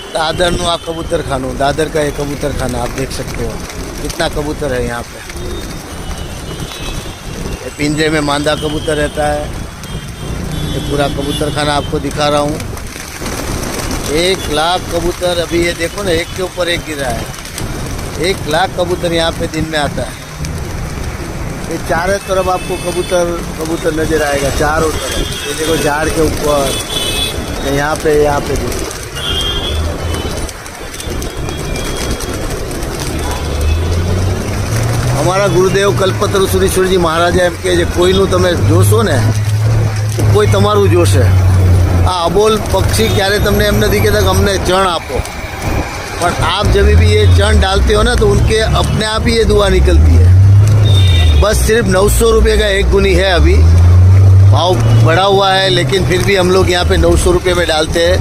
दादर आ कबूतर खाना, दादर का ये कबूतर खाना आप देख सकते हो कितना कबूतर है यहाँ पे। ये पिंजरे में मांदा कबूतर रहता है। ये पूरा कबूतर खाना आपको दिखा रहा हूँ। 1 लाख कबूतर अभी ये देखो ना, एक के ऊपर एक गिरा है। 1 लाख कबूतर यहाँ पे दिन में आता है। ये चारों तरफ आपको कबूतर नजर आएगा, चारों तरफ। ये देखो झाड़ के ऊपर, यहाँ पे भी। અમારા ગુરુદેવ કલ્પતરુ સુરેશ્વરજી મહારાજા એમ કહે છે, કોઈનું તમે જોશો ને તો કોઈ તમારું જોશે। આ અબોલ પક્ષી ક્યારે તમને એમ નથી કહેતા કે અમને ચણ આપો, पर आप जब भी ये चण डालते हो ना तो उनके अपने आप ही ये दुआ निकलती है। बस सिर्फ 900 रुपये का एक गुनी है। अभी भाव बढ़ा हुआ है, लेकिन फिर भी हम लोग यहाँ पे 900 रुपये में डालते हैं।